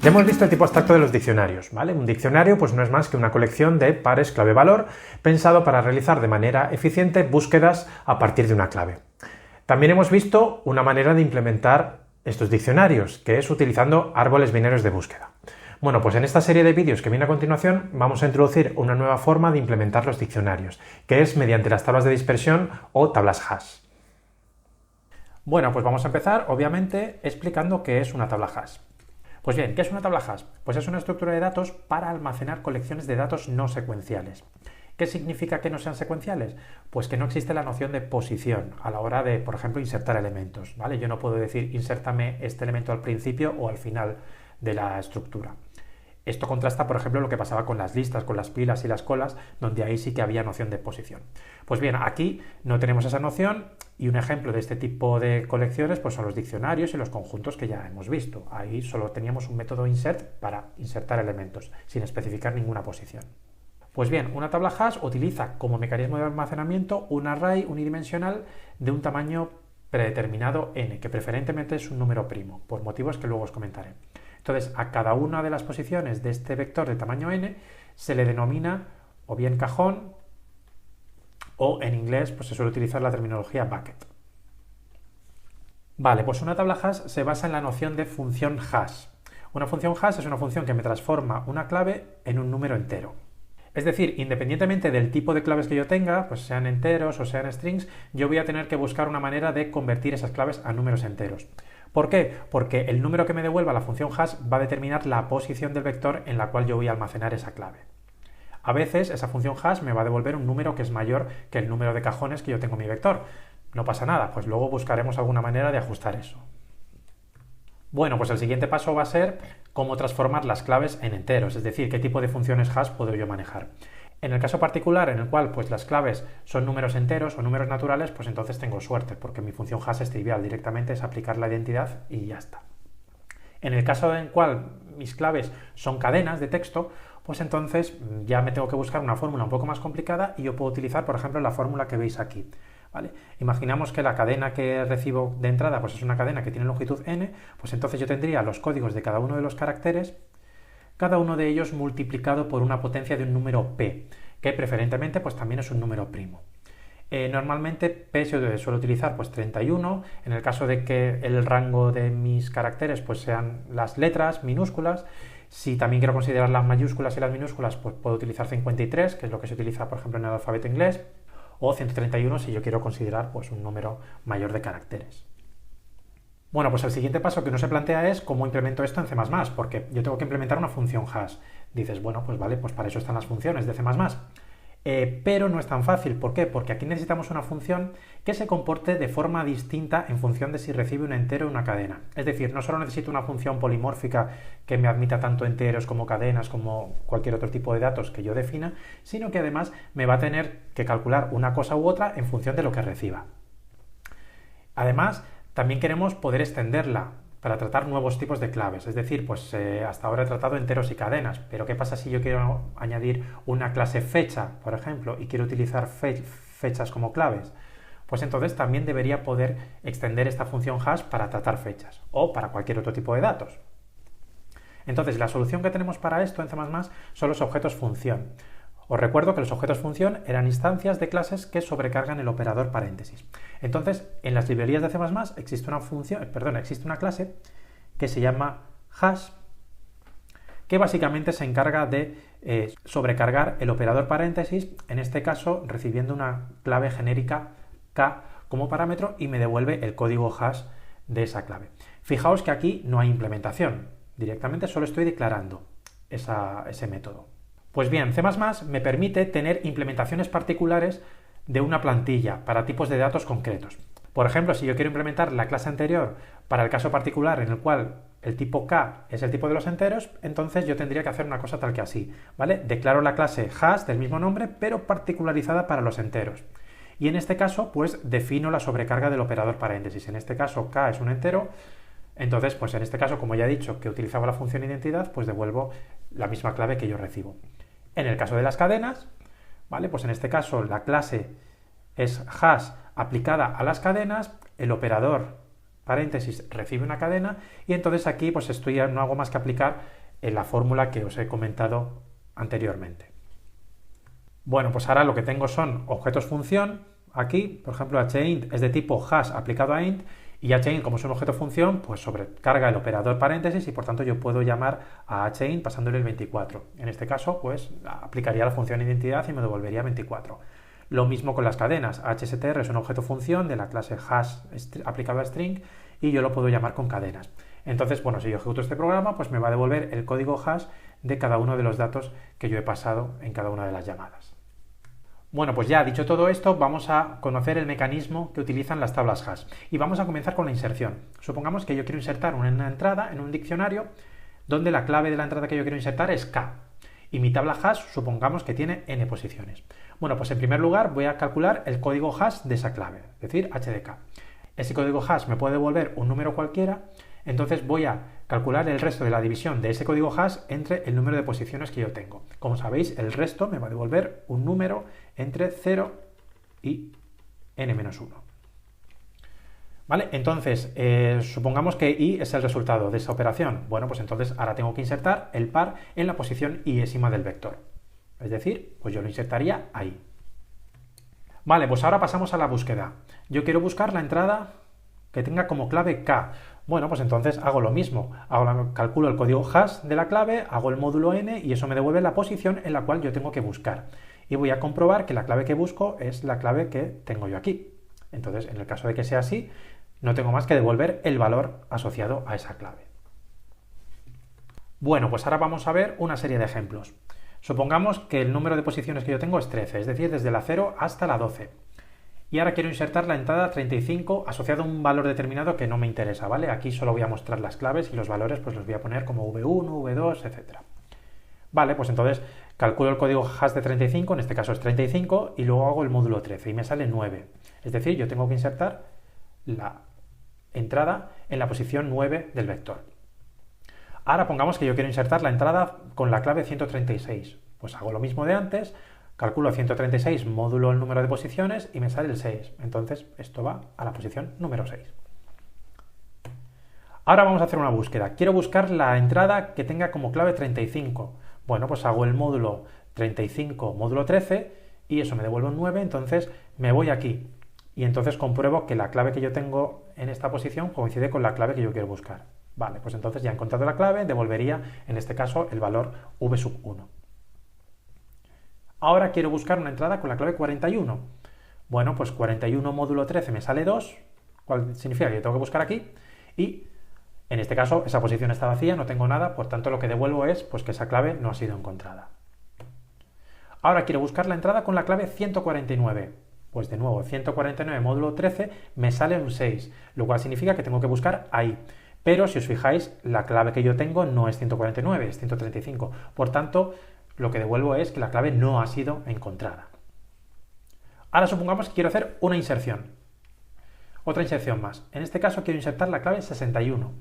Ya hemos visto el tipo abstracto de los diccionarios, ¿vale? Un diccionario pues no es más que una colección de pares clave-valor pensado para realizar de manera eficiente búsquedas a partir de una clave. También hemos visto una manera de implementar estos diccionarios, que es utilizando árboles binarios de búsqueda. Bueno, pues en esta serie de vídeos que viene a continuación vamos a introducir una nueva forma de implementar los diccionarios, que es mediante las tablas de dispersión o tablas hash. Bueno, pues vamos a empezar, obviamente, explicando qué es una tabla hash. Pues bien, ¿qué es una tabla hash? Pues es una estructura de datos para almacenar colecciones de datos no secuenciales. ¿Qué significa que no sean secuenciales? Pues que no existe la noción de posición a la hora de, por ejemplo, insertar elementos, ¿vale? Yo no puedo decir insértame este elemento al principio o al final de la estructura. Esto contrasta, por ejemplo, lo que pasaba con las listas, con las pilas y las colas, donde ahí sí que había noción de posición. Pues bien, aquí no tenemos esa noción y un ejemplo de este tipo de colecciones pues son los diccionarios y los conjuntos que ya hemos visto. Ahí solo teníamos un método insert para insertar elementos, sin especificar ninguna posición. Pues bien, una tabla hash utiliza como mecanismo de almacenamiento un array unidimensional de un tamaño predeterminado n, que preferentemente es un número primo, por motivos que luego os comentaré. Entonces, a cada una de las posiciones de este vector de tamaño n se le denomina o bien cajón o en inglés pues se suele utilizar la terminología bucket. Vale, pues una tabla hash se basa en la noción de función hash. Una función hash es una función que me transforma una clave en un número entero. Es decir, independientemente del tipo de claves que yo tenga, pues sean enteros o sean strings, yo voy a tener que buscar una manera de convertir esas claves a números enteros. ¿Por qué? Porque el número que me devuelva la función hash va a determinar la posición del vector en la cual yo voy a almacenar esa clave. A veces esa función hash me va a devolver un número que es mayor que el número de cajones que yo tengo en mi vector. No pasa nada, pues luego buscaremos alguna manera de ajustar eso. Bueno, pues el siguiente paso va a ser cómo transformar las claves en enteros, es decir, qué tipo de funciones hash puedo yo manejar. En el caso particular en el cual pues las claves son números enteros o números naturales, pues entonces tengo suerte, porque mi función hash es trivial, directamente es aplicar la identidad y ya está. En el caso en el cual mis claves son cadenas de texto, pues entonces ya me tengo que buscar una fórmula un poco más complicada y yo puedo utilizar, por ejemplo, la fórmula que veis aquí. ¿Vale? Imaginamos que la cadena que recibo de entrada pues es una cadena que tiene longitud n, pues entonces yo tendría los códigos de cada uno de los caracteres, cada uno de ellos multiplicado por una potencia de un número p, que preferentemente pues también es un número primo. Normalmente p se suele utilizar pues 31, en el caso de que el rango de mis caracteres pues sean las letras minúsculas. Si también quiero considerar las mayúsculas y las minúsculas, pues puedo utilizar 53, que es lo que se utiliza por ejemplo en el alfabeto inglés, o 131 si yo quiero considerar pues un número mayor de caracteres. Bueno, pues el siguiente paso que uno se plantea es cómo implemento esto en C++, porque yo tengo que implementar una función hash. Dices, bueno, pues vale, pues para eso están las funciones de C++. Pero no es tan fácil. ¿Por qué? Porque aquí necesitamos una función que se comporte de forma distinta en función de si recibe un entero o una cadena. Es decir, no solo necesito una función polimórfica que me admita tanto enteros como cadenas, como cualquier otro tipo de datos que yo defina, sino que además me va a tener que calcular una cosa u otra en función de lo que reciba. Además, también queremos poder extenderla para tratar nuevos tipos de claves. Es decir, pues hasta ahora he tratado enteros y cadenas, pero ¿qué pasa si yo quiero añadir una clase fecha, por ejemplo, y quiero utilizar fechas como claves? Pues entonces también debería poder extender esta función hash para tratar fechas o para cualquier otro tipo de datos. Entonces, la solución que tenemos para esto en C++ son los objetos función. Os recuerdo que los objetos función eran instancias de clases que sobrecargan el operador paréntesis. Entonces, en las librerías de C++ existe una clase que se llama hash, que básicamente se encarga de sobrecargar el operador paréntesis, en este caso recibiendo una clave genérica k como parámetro y me devuelve el código hash de esa clave. Fijaos que aquí no hay implementación, directamente solo estoy declarando ese método. Pues bien, C++ me permite tener implementaciones particulares de una plantilla para tipos de datos concretos. Por ejemplo, si yo quiero implementar la clase anterior para el caso particular en el cual el tipo k es el tipo de los enteros, entonces yo tendría que hacer una cosa tal que así, ¿vale? Declaro la clase hash del mismo nombre, pero particularizada para los enteros. Y en este caso, pues defino la sobrecarga del operador paréntesis. En este caso, k es un entero, entonces, pues en este caso, como ya he dicho que utilizaba la función identidad, pues devuelvo la misma clave que yo recibo. En el caso de las cadenas, ¿vale? Pues en este caso la clase es hash aplicada a las cadenas, el operador paréntesis, recibe una cadena, y entonces aquí pues no hago más que aplicar la fórmula que os he comentado anteriormente. Bueno, pues ahora lo que tengo son objetos función. Aquí, por ejemplo, hint es de tipo hash aplicado a int, y hint, como es un objeto función, pues sobrecarga el operador paréntesis y por tanto yo puedo llamar a hint pasándole el 24. En este caso, pues aplicaría la función identidad y me devolvería 24. Lo mismo con las cadenas. hstr es un objeto función de la clase hash aplicado a string y yo lo puedo llamar con cadenas. Entonces, bueno, si yo ejecuto este programa, pues me va a devolver el código hash de cada uno de los datos que yo he pasado en cada una de las llamadas. Bueno, pues ya dicho todo esto, vamos a conocer el mecanismo que utilizan las tablas hash. Y vamos a comenzar con la inserción. Supongamos que yo quiero insertar una entrada en un diccionario donde la clave de la entrada que yo quiero insertar es k. Y mi tabla hash supongamos que tiene n posiciones. Bueno, pues en primer lugar voy a calcular el código hash de esa clave, es decir, h de k. Ese código hash me puede devolver un número cualquiera, entonces voy a calcular el resto de la división de ese código hash entre el número de posiciones que yo tengo. Como sabéis, el resto me va a devolver un número entre 0 y n-1. ¿Vale? Entonces, supongamos que i es el resultado de esa operación. Bueno, pues entonces ahora tengo que insertar el par en la posición iésima del vector. Es decir, pues yo lo insertaría ahí. Vale, pues ahora pasamos a la búsqueda. Yo quiero buscar la entrada que tenga como clave k. Bueno, pues entonces hago lo mismo. Calculo el código hash de la clave, hago el módulo n y eso me devuelve la posición en la cual yo tengo que buscar. Y voy a comprobar que la clave que busco es la clave que tengo yo aquí. Entonces, en el caso de que sea así, no tengo más que devolver el valor asociado a esa clave. Bueno, pues ahora vamos a ver una serie de ejemplos. Supongamos que el número de posiciones que yo tengo es 13, es decir, desde la 0 hasta la 12. Y ahora quiero insertar la entrada 35 asociado a un valor determinado que no me interesa, ¿vale? Aquí solo voy a mostrar las claves y los valores pues los voy a poner como V1, V2, etc. Vale, pues entonces calculo el código hash de 35, en este caso es 35, y luego hago el módulo 13 y me sale 9. Es decir, yo tengo que insertar la entrada en la posición 9 del vector. Ahora pongamos que yo quiero insertar la entrada con la clave 136. Pues hago lo mismo de antes, calculo 136 módulo el número de posiciones y me sale el 6. Entonces esto va a la posición número 6. Ahora vamos a hacer una búsqueda. Quiero buscar la entrada que tenga como clave 35. Bueno, pues hago el módulo 35 módulo 13 y eso me devuelve un 9, entonces me voy aquí. Y entonces compruebo que la clave que yo tengo en esta posición coincide con la clave que yo quiero buscar. Vale, pues entonces ya he encontrado la clave, devolvería en este caso el valor v1. Ahora quiero buscar una entrada con la clave 41. Bueno, pues 41 módulo 13 me sale 2, cual significa que yo tengo que buscar aquí, y en este caso esa posición está vacía, no tengo nada, por tanto lo que devuelvo es pues, que esa clave no ha sido encontrada. Ahora quiero buscar la entrada con la clave 149. Pues de nuevo, 149 módulo 13 me sale un 6, lo cual significa que tengo que buscar ahí. Pero si os fijáis, la clave que yo tengo no es 149, es 135. Por tanto, lo que devuelvo es que la clave no ha sido encontrada. Ahora supongamos que quiero hacer una inserción. Otra inserción más. En este caso quiero insertar la clave 61.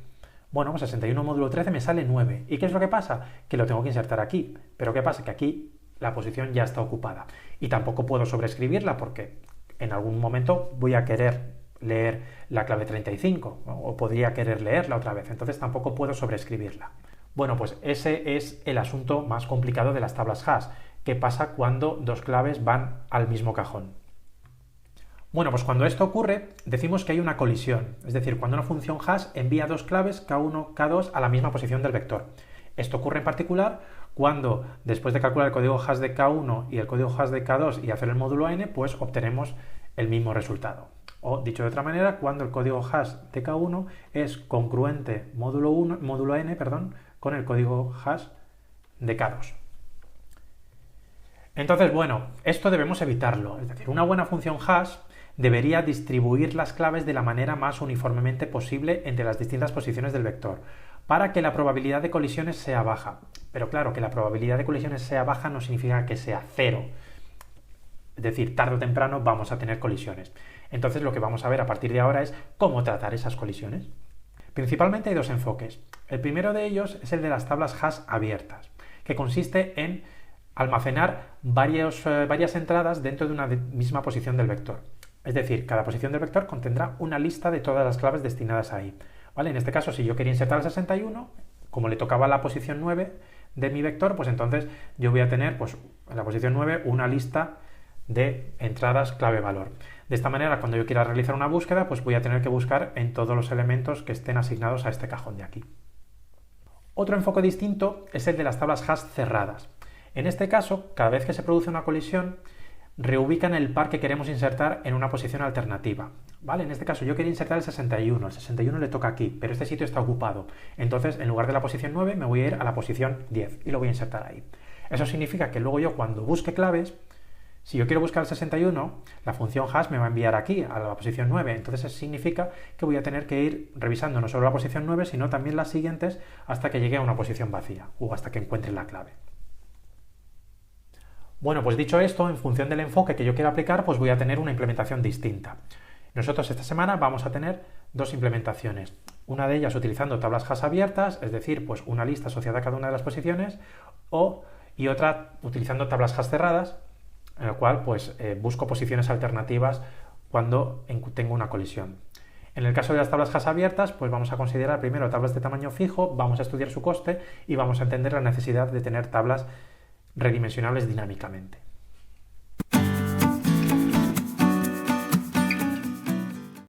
Bueno, pues 61 módulo 13 me sale 9. ¿Y qué es lo que pasa? Que lo tengo que insertar aquí. Pero ¿qué pasa? Que aquí la posición ya está ocupada. Y tampoco puedo sobreescribirla porque en algún momento voy a querer leer la clave 35 o podría querer leerla otra vez. Entonces tampoco puedo sobreescribirla. Bueno, pues ese es el asunto más complicado de las tablas hash. ¿Qué pasa cuando dos claves van al mismo cajón? Bueno, pues cuando esto ocurre, decimos que hay una colisión. Es decir, cuando una función hash envía dos claves K1, K2 a la misma posición del vector. Esto ocurre en particular cuando, después de calcular el código hash de K1 y el código hash de K2 y hacer el módulo n, pues obtenemos el mismo resultado. O, dicho de otra manera, cuando el código hash de K1 es congruente módulo n, con el código hash de K2. Entonces, bueno, esto debemos evitarlo. Es decir, una buena función hash debería distribuir las claves de la manera más uniformemente posible entre las distintas posiciones del vector, para que la probabilidad de colisiones sea baja. Pero claro, que la probabilidad de colisiones sea baja no significa que sea cero. Es decir, tarde o temprano vamos a tener colisiones. Entonces lo que vamos a ver a partir de ahora es cómo tratar esas colisiones. Principalmente hay dos enfoques. El primero de ellos es el de las tablas hash abiertas, que consiste en almacenar varias entradas dentro de una misma posición del vector. Es decir, cada posición del vector contendrá una lista de todas las claves destinadas ahí. ¿Vale? En este caso, si yo quería insertar el 61, como le tocaba la posición 9 de mi vector, pues entonces yo voy a tener pues, en la posición 9 una lista de entradas clave-valor. De esta manera, cuando yo quiera realizar una búsqueda, pues voy a tener que buscar en todos los elementos que estén asignados a este cajón de aquí. Otro enfoque distinto es el de las tablas hash cerradas. En este caso, cada vez que se produce una colisión, reubican el par que queremos insertar en una posición alternativa. ¿Vale? En este caso yo quería insertar el 61 le toca aquí, pero este sitio está ocupado. Entonces, en lugar de la posición 9, me voy a ir a la posición 10 y lo voy a insertar ahí. Eso significa que luego yo cuando busque claves, si yo quiero buscar el 61, la función hash me va a enviar aquí, a la posición 9. Entonces eso significa que voy a tener que ir revisando no solo la posición 9, sino también las siguientes hasta que llegue a una posición vacía o hasta que encuentre la clave. Bueno, pues dicho esto, en función del enfoque que yo quiera aplicar, pues voy a tener una implementación distinta. Nosotros esta semana vamos a tener dos implementaciones. Una de ellas utilizando tablas hash abiertas, es decir, pues una lista asociada a cada una de las posiciones, y otra utilizando tablas hash cerradas, en la cual pues busco posiciones alternativas cuando tengo una colisión. En el caso de las tablas hash abiertas, pues vamos a considerar primero tablas de tamaño fijo, vamos a estudiar su coste y vamos a entender la necesidad de tener tablas redimensionables dinámicamente.